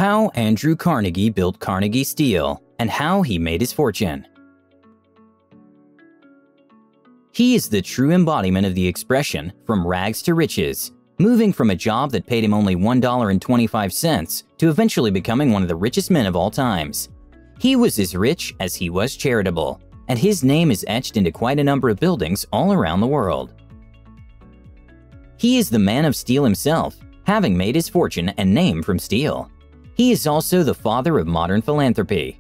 How Andrew Carnegie built Carnegie Steel and how he made his fortune. He is the true embodiment of the expression "from rags to riches," moving from a job that paid him only $1.25 to eventually becoming one of the richest men of all times. He was as rich as he was charitable, and his name is etched into quite a number of buildings all around the world. He is the man of steel himself, having made his fortune and name from steel. He is also the father of modern philanthropy.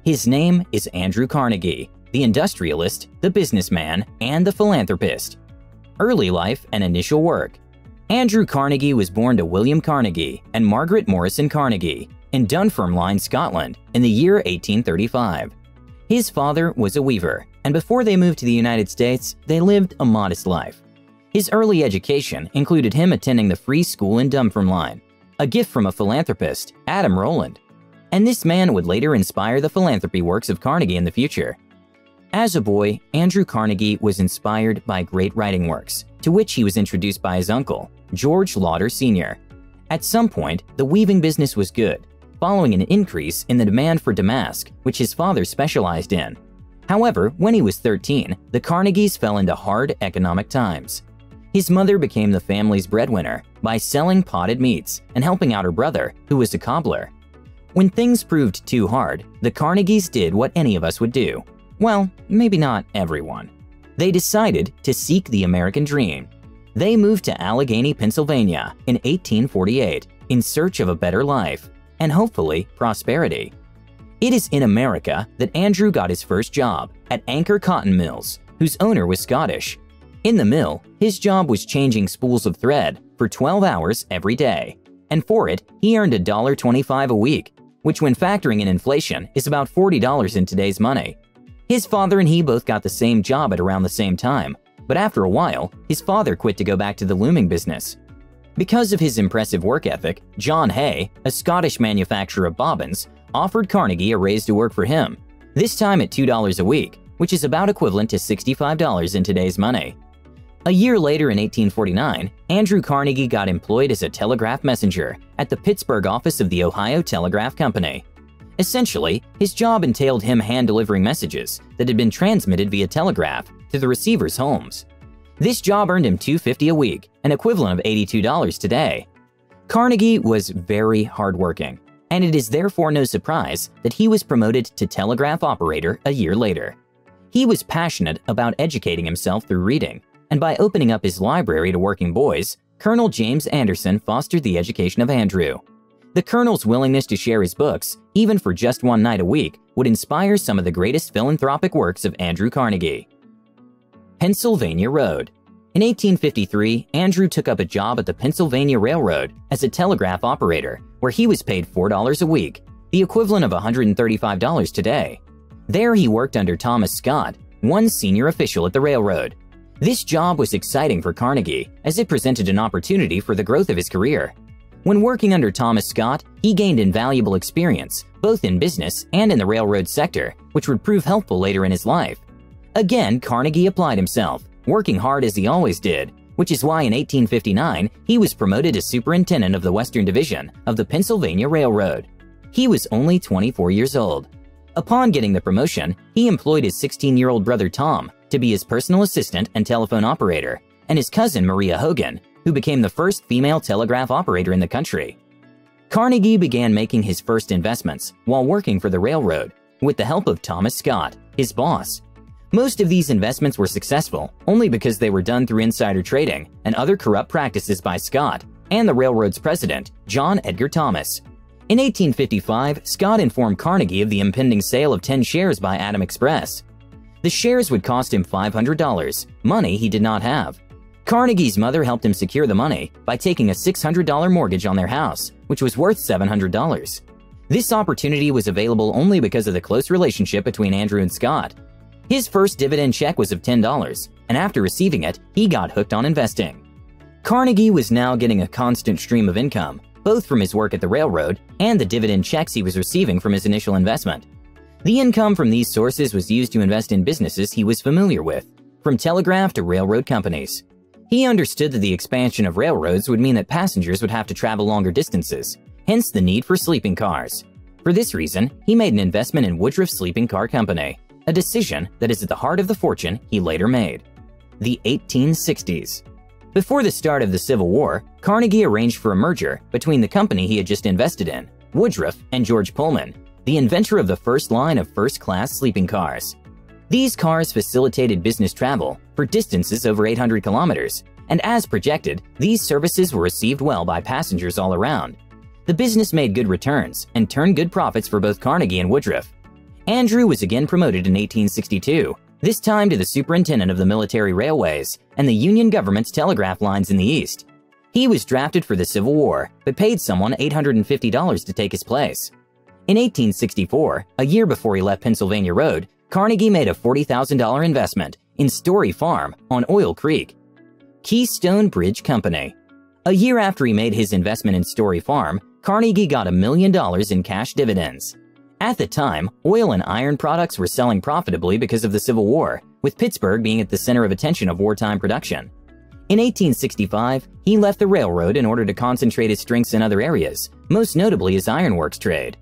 His name is Andrew Carnegie, the industrialist, the businessman, and the philanthropist. Early life and initial work. Andrew Carnegie was born to William Carnegie and Margaret Morrison Carnegie in Dunfermline, Scotland, in the year 1835. His father was a weaver, and before they moved to the United States, they lived a modest life. His early education included him attending the free school in Dunfermline, a gift from a philanthropist, Adam Rowland. And this man would later inspire the philanthropy works of Carnegie in the future. As a boy, Andrew Carnegie was inspired by great writing works, to which he was introduced by his uncle, George Lauder Sr. At some point, the weaving business was good, following an increase in the demand for damask, which his father specialized in. However, when he was 13, the Carnegies fell into hard economic times. His mother became the family's breadwinner by selling potted meats and helping out her brother, who was a cobbler. When things proved too hard, the Carnegies did what any of us would do. Well, maybe not everyone. They decided to seek the American dream. They moved to Allegheny, Pennsylvania in 1848 in search of a better life and hopefully prosperity. It is in America that Andrew got his first job at Anchor Cotton Mills, whose owner was Scottish. In the mill, his job was changing spools of thread for 12 hours every day, and for it, he earned $1.25 a week, which when factoring in inflation is about $40 in today's money. His father and he both got the same job at around the same time, but after a while, his father quit to go back to the looming business. Because of his impressive work ethic, John Hay, a Scottish manufacturer of bobbins, offered Carnegie a raise to work for him, this time at $2 a week, which is about equivalent to $65 in today's money. A year later in 1849, Andrew Carnegie got employed as a telegraph messenger at the Pittsburgh office of the Ohio Telegraph Company. Essentially, his job entailed him hand-delivering messages that had been transmitted via telegraph to the receivers' homes. This job earned him $2.50 a week, an equivalent of $82 today. Carnegie was very hardworking, and it is therefore no surprise that he was promoted to telegraph operator a year later. He was passionate about educating himself through reading, and by opening up his library to working boys, Colonel James Anderson fostered the education of Andrew. The Colonel's willingness to share his books, even for just one night a week, would inspire some of the greatest philanthropic works of Andrew Carnegie. Pennsylvania Road. In 1853, Andrew took up a job at the Pennsylvania Railroad as a telegraph operator, where he was paid $4 a week, the equivalent of $135 today. There he worked under Thomas Scott, one senior official at the railroad. This job was exciting for Carnegie, as it presented an opportunity for the growth of his career. When working under Thomas Scott, he gained invaluable experience, both in business and in the railroad sector, which would prove helpful later in his life. Again, Carnegie applied himself, working hard as he always did, which is why in 1859 he was promoted as superintendent of the Western Division of the Pennsylvania Railroad. He was only 24 years old. Upon getting the promotion, he employed his 16-year-old brother Tom to be his personal assistant and telephone operator, and his cousin Maria Hogan, who became the first female telegraph operator in the country. Carnegie began making his first investments while working for the railroad, with the help of Thomas Scott, his boss. Most of these investments were successful only because they were done through insider trading and other corrupt practices by Scott and the railroad's president, John Edgar Thomas. In 1855, Scott informed Carnegie of the impending sale of 10 shares by Adam Express. The shares would cost him $500, money he did not have. Carnegie's mother helped him secure the money by taking a $600 mortgage on their house, which was worth $700. This opportunity was available only because of the close relationship between Andrew and Scott. His first dividend check was of $10, and after receiving it, he got hooked on investing. Carnegie was now getting a constant stream of income, both from his work at the railroad and the dividend checks he was receiving from his initial investment. The income from these sources was used to invest in businesses he was familiar with, from telegraph to railroad companies. He understood that the expansion of railroads would mean that passengers would have to travel longer distances, hence the need for sleeping cars. For this reason, he made an investment in Woodruff Sleeping Car Company, a decision that is at the heart of the fortune he later made. The 1860s. Before the start of the Civil War, Carnegie arranged for a merger between the company he had just invested in, Woodruff, and George Pullman, the inventor of the first line of first-class sleeping cars. These cars facilitated business travel for distances over 800 kilometers, and as projected, these services were received well by passengers all around. The business made good returns and turned good profits for both Carnegie and Woodruff. Andrew was again promoted in 1862, this time to the superintendent of the military railways and the Union government's telegraph lines in the East. He was drafted for the Civil War, but paid someone $850 to take his place. In 1864, a year before he left Pennsylvania Road, Carnegie made a $40,000 investment in Story Farm on Oil Creek. Keystone Bridge Company. A year after he made his investment in Story Farm, Carnegie got $1 million in cash dividends. At the time, oil and iron products were selling profitably because of the Civil War, with Pittsburgh being at the center of attention of wartime production. In 1865, he left the railroad in order to concentrate his strengths in other areas, most notably his ironworks trade.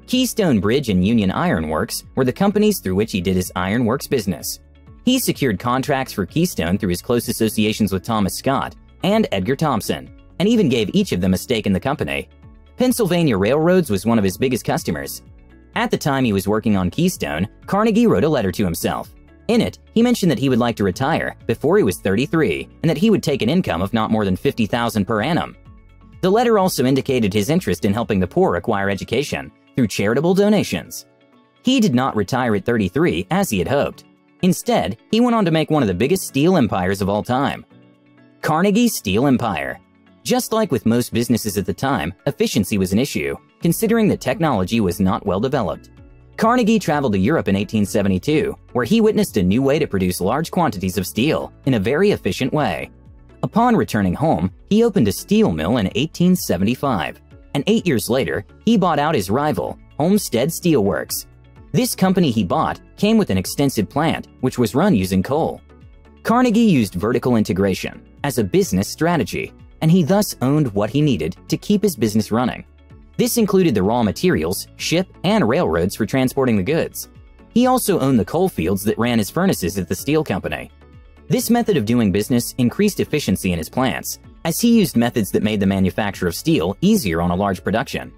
Keystone Bridge and Union Iron Works were the companies through which he did his ironworks business. He secured contracts for Keystone through his close associations with Thomas Scott and Edgar Thompson, and even gave each of them a stake in the company. Pennsylvania Railroads was one of his biggest customers. At the time he was working on Keystone, Carnegie wrote a letter to himself. In it, he mentioned that he would like to retire before he was 33 and that he would take an income of not more than $50,000 per annum. The letter also indicated his interest in helping the poor acquire education through charitable donations. He did not retire at 33 as he had hoped. Instead, he went on to make one of the biggest steel empires of all time. Carnegie Steel Empire. Just like with most businesses at the time, efficiency was an issue, considering that technology was not well developed. Carnegie traveled to Europe in 1872, where he witnessed a new way to produce large quantities of steel in a very efficient way. Upon returning home, he opened a steel mill in 1875, and 8 years later, he bought out his rival, Homestead Steel Works. This company he bought came with an extensive plant, which was run using coal. Carnegie used vertical integration as a business strategy, and he thus owned what he needed to keep his business running. This included the raw materials, ship, and railroads for transporting the goods. He also owned the coal fields that ran his furnaces at the steel company. This method of doing business increased efficiency in his plants, as he used methods that made the manufacture of steel easier on a large production.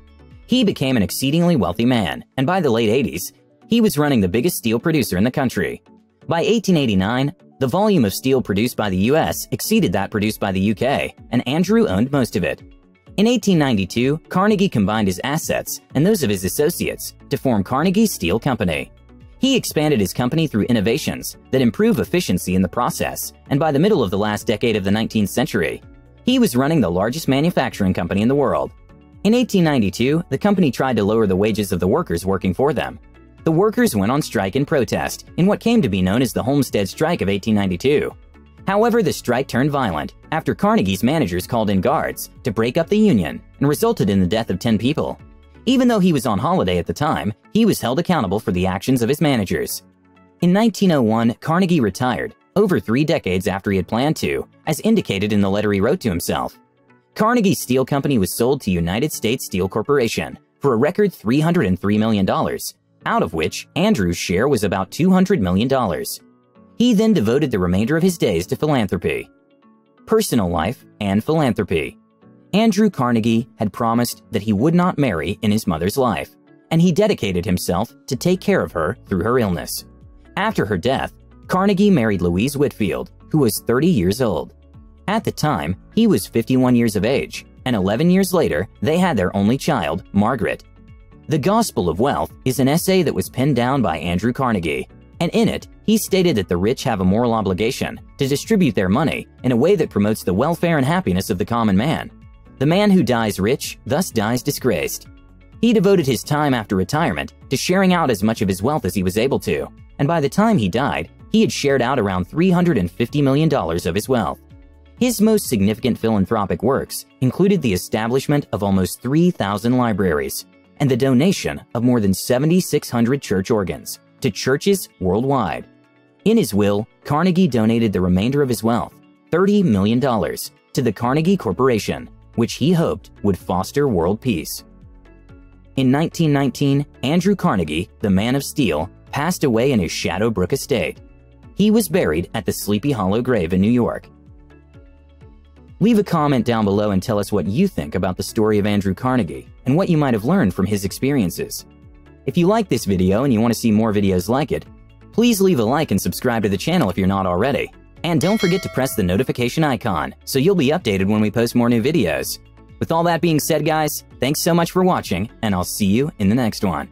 He became an exceedingly wealthy man, and by the late 80s, he was running the biggest steel producer in the country. By 1889, the volume of steel produced by the US exceeded that produced by the UK, and Andrew owned most of it. In 1892, Carnegie combined his assets and those of his associates to form Carnegie Steel Company. He expanded his company through innovations that improve efficiency in the process, and by the middle of the last decade of the 19th century, he was running the largest manufacturing company in the world. In 1892, the company tried to lower the wages of the workers working for them. The workers went on strike in protest in what came to be known as the Homestead Strike of 1892. However, the strike turned violent after Carnegie's managers called in guards to break up the union and resulted in the death of 10 people. Even though he was on holiday at the time, he was held accountable for the actions of his managers. In 1901, Carnegie retired, over 3 decades after he had planned to, as indicated in the letter he wrote to himself. Carnegie Steel Company was sold to United States Steel Corporation for a record $303 million, out of which Andrew's share was about $200 million. He then devoted the remainder of his days to philanthropy. Personal life and philanthropy. Andrew Carnegie had promised that he would not marry in his mother's life, and he dedicated himself to take care of her through her illness. After her death, Carnegie married Louise Whitfield, who was 30 years old. At the time, he was 51 years of age, and 11 years later, they had their only child, Margaret. The Gospel of Wealth is an essay that was penned down by Andrew Carnegie, and in it, he stated that the rich have a moral obligation to distribute their money in a way that promotes the welfare and happiness of the common man. The man who dies rich thus dies disgraced. He devoted his time after retirement to sharing out as much of his wealth as he was able to, and by the time he died, he had shared out around $350 million of his wealth. His most significant philanthropic works included the establishment of almost 3,000 libraries and the donation of more than 7,600 church organs to churches worldwide. In his will, Carnegie donated the remainder of his wealth, $30 million, to the Carnegie Corporation, which he hoped would foster world peace. In 1919, Andrew Carnegie, the man of steel, passed away in his Shadowbrook estate. He was buried at the Sleepy Hollow grave in New York. Leave a comment down below and tell us what you think about the story of Andrew Carnegie and what you might have learned from his experiences. If you like this video and you want to see more videos like it, please leave a like and subscribe to the channel if you're not already. And don't forget to press the notification icon so you'll be updated when we post more new videos. With all that being said, guys, thanks so much for watching, and I'll see you in the next one.